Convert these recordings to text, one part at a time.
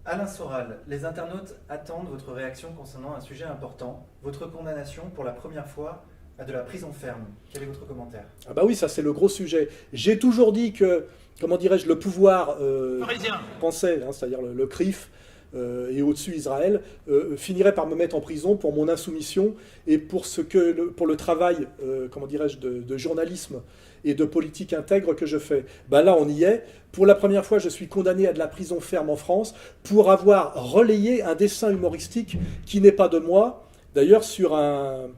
Alain Soral, les internautes attendent votre réaction concernant un sujet important, votre condamnation pour la première fois à de la prison ferme. Quel est votre commentaire? Ah bah oui, ça c'est le gros sujet. J'ai toujours dit que, comment dirais-je, le pouvoir français, c'est-à-dire le CRIF, et au-dessus Israël, finirait par me mettre en prison pour mon insoumission et pour, pour le travail, comment dirais-je, de journalisme et de politique intègre que je fais. Ben là, on y est. Pour la première fois, je suis condamné à de la prison ferme en France pour avoir relayé un dessin humoristique qui n'est pas de moi, d'ailleurs sur un,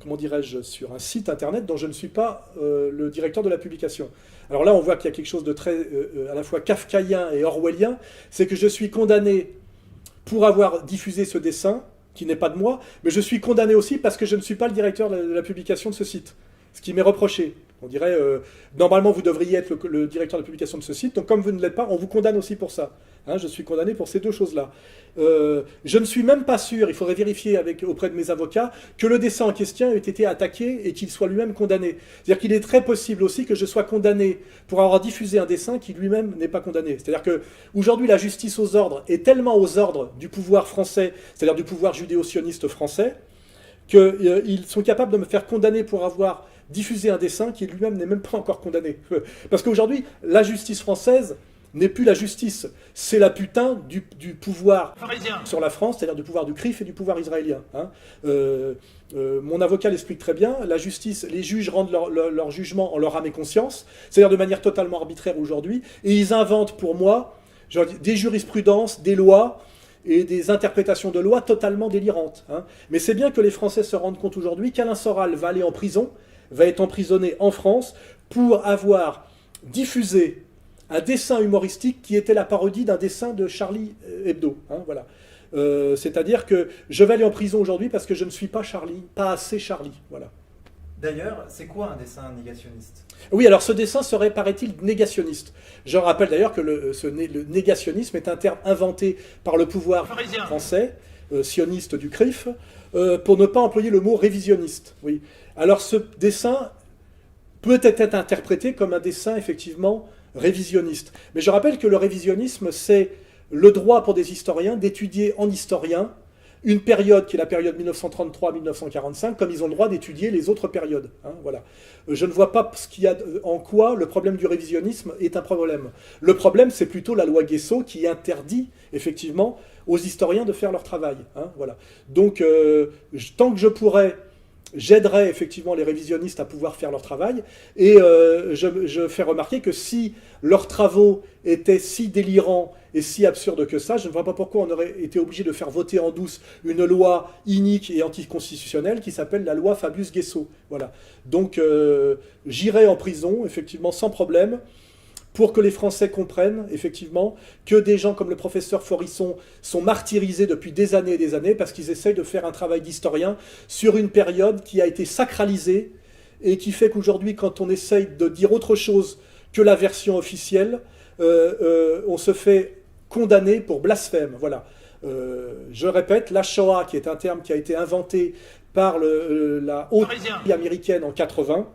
comment dirais-je, sur un site internet dont je ne suis pas le directeur de la publication. Alors là, on voit qu'il y a quelque chose de très à la fois kafkaïen et orwellien, c'est que je suis condamné pour avoir diffusé ce dessin, qui n'est pas de moi, mais je suis condamné aussi parce que je ne suis pas le directeur de la publication de ce site, ce qui m'est reproché. On dirait, normalement, vous devriez être le directeur de publication de ce site, donc comme vous ne l'êtes pas, on vous condamne aussi pour ça. Hein, je suis condamné pour ces deux choses-là. Je ne suis même pas sûr, il faudrait vérifier auprès de mes avocats, que le dessin en question ait été attaqué et qu'il soit lui-même condamné. C'est-à-dire qu'il est très possible aussi que je sois condamné pour avoir diffusé un dessin qui lui-même n'est pas condamné. C'est-à-dire qu'aujourd'hui, la justice aux ordres est tellement aux ordres du pouvoir français, c'est-à-dire du pouvoir judéo-sioniste français, qu'ils sont capables de me faire condamner pour avoir diffusé un dessin qui lui-même n'est même pas encore condamné. Parce qu'aujourd'hui, la justice française n'est plus la justice, c'est la putain du pouvoir sur la France, c'est-à-dire du pouvoir du CRIF et du pouvoir israélien. Hein. Mon avocat l'explique très bien, la justice, les juges rendent leur jugement en leur âme et conscience, c'est-à-dire de manière totalement arbitraire aujourd'hui, et ils inventent pour moi des jurisprudences, des lois, et des interprétations de lois totalement délirantes. Hein. Mais c'est bien que les Français se rendent compte aujourd'hui qu'Alain Soral va aller en prison, va être emprisonné en France pour avoir diffusé un dessin humoristique qui était la parodie d'un dessin de Charlie Hebdo. Hein, voilà. C'est-à-dire que je vais aller en prison aujourd'hui parce que je ne suis pas Charlie, pas assez Charlie. Voilà. D'ailleurs, c'est quoi un dessin négationniste? Oui, alors ce dessin serait, paraît-il, négationniste. Je rappelle d'ailleurs que le négationnisme est un terme inventé par le pouvoir français, sioniste du CRIF, pour ne pas employer le mot révisionniste. Oui. Alors ce dessin peut être interprété comme un dessin effectivement révisionniste. Mais je rappelle que le révisionnisme, c'est le droit pour des historiens d'étudier en historien une période qui est la période 1933-1945, comme ils ont le droit d'étudier les autres périodes. Hein, voilà. Je ne vois pas en quoi le problème du révisionnisme est un problème. Le problème, c'est plutôt la loi Guessot qui interdit, effectivement, aux historiens de faire leur travail. Hein, voilà. Donc, tant que je pourrais, j'aiderais effectivement les révisionnistes à pouvoir faire leur travail. Et je fais remarquer que si leurs travaux étaient si délirants et si absurdes que ça, je ne vois pas pourquoi on aurait été obligé de faire voter en douce une loi inique et anticonstitutionnelle qui s'appelle la loi Fabius-Guessot. Voilà. Donc j'irai en prison, effectivement, sans problème, pour que les Français comprennent, effectivement, que des gens comme le professeur Forisson sont martyrisés depuis des années et des années parce qu'ils essayent de faire un travail d'historien sur une période qui a été sacralisée et qui fait qu'aujourd'hui, quand on essaye de dire autre chose que la version officielle, on se fait condamner pour blasphème. Voilà. Je répète, la Shoah, qui est un terme qui a été inventé par la haute américaine en 80,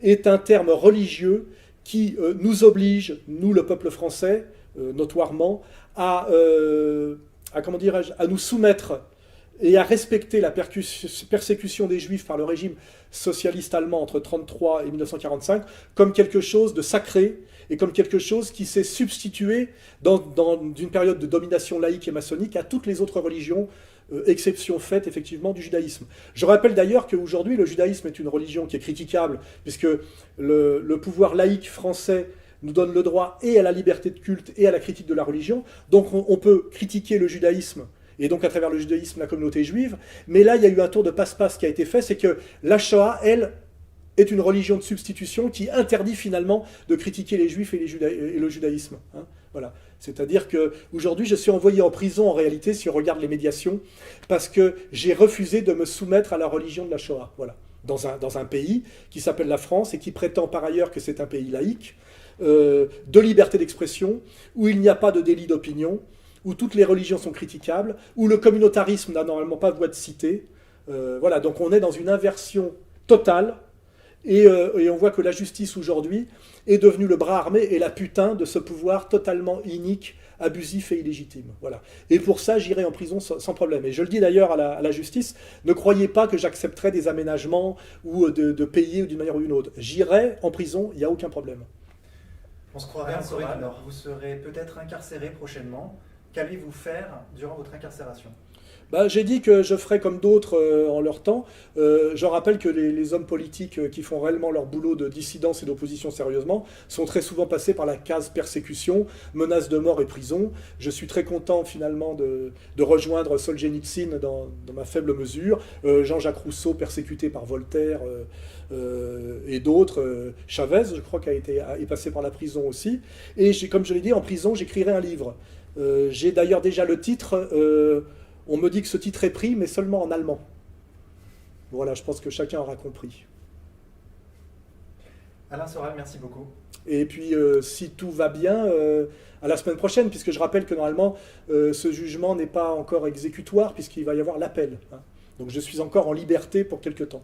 est un terme religieux qui nous oblige, nous le peuple français, notoirement, comment dirais-je, à nous soumettre et à respecter la persécution des Juifs par le régime socialiste allemand entre 1933 et 1945 comme quelque chose de sacré et comme quelque chose qui s'est substitué dans une période de domination laïque et maçonnique à toutes les autres religions, exception faite effectivement du judaïsme. Je rappelle d'ailleurs qu'aujourd'hui le judaïsme est une religion qui est critiquable puisque le pouvoir laïque français nous donne le droit et à la liberté de culte et à la critique de la religion. Donc on peut critiquer le judaïsme et donc à travers le judaïsme la communauté juive, mais là il y a eu un tour de passe-passe qui a été fait, c'est que la Shoah, elle, est une religion de substitution qui interdit finalement de critiquer les juifs et le judaïsme. Hein, voilà. C'est-à-dire qu'aujourd'hui, je suis envoyé en prison, en réalité, si on regarde les médiations, parce que j'ai refusé de me soumettre à la religion de la Shoah. Voilà. Dans un pays qui s'appelle la France et qui prétend par ailleurs que c'est un pays laïque, de liberté d'expression, où il n'y a pas de délit d'opinion, où toutes les religions sont critiquables, où le communautarisme n'a normalement pas voix de cité. Voilà. Donc on est dans une inversion totale. Et on voit que la justice aujourd'hui est devenue le bras armé et la putain de ce pouvoir totalement inique, abusif et illégitime. Voilà. Et pour ça, j'irai en prison sans problème. Et je le dis d'ailleurs à la justice, ne croyez pas que j'accepterai des aménagements ou de payer d'une manière ou d'une autre. J'irai en prison, il n'y a aucun problème. On se croirait en Corée, alors vous serez peut-être incarcéré prochainement. Qu'allez-vous faire durant votre incarcération ? J'ai dit que je ferais comme d'autres en leur temps. Je rappelle que les hommes politiques qui font réellement leur boulot de dissidence et d'opposition sérieusement sont très souvent passés par la case persécution, menace de mort et prison. Je suis très content finalement de rejoindre Solzhenitsyn dans ma faible mesure, Jean-Jacques Rousseau persécuté par Voltaire et d'autres, Chavez je crois est passé par la prison aussi. Et comme je l'ai dit, en prison j'écrirai un livre. J'ai d'ailleurs déjà le titre... on me dit que ce titre est pris, mais seulement en allemand. Voilà, je pense que chacun aura compris. Alain Soral, merci beaucoup. Et puis, si tout va bien, à la semaine prochaine, puisque je rappelle que normalement, ce jugement n'est pas encore exécutoire, puisqu'il va y avoir l'appel. Hein. Donc je suis encore en liberté pour quelque temps.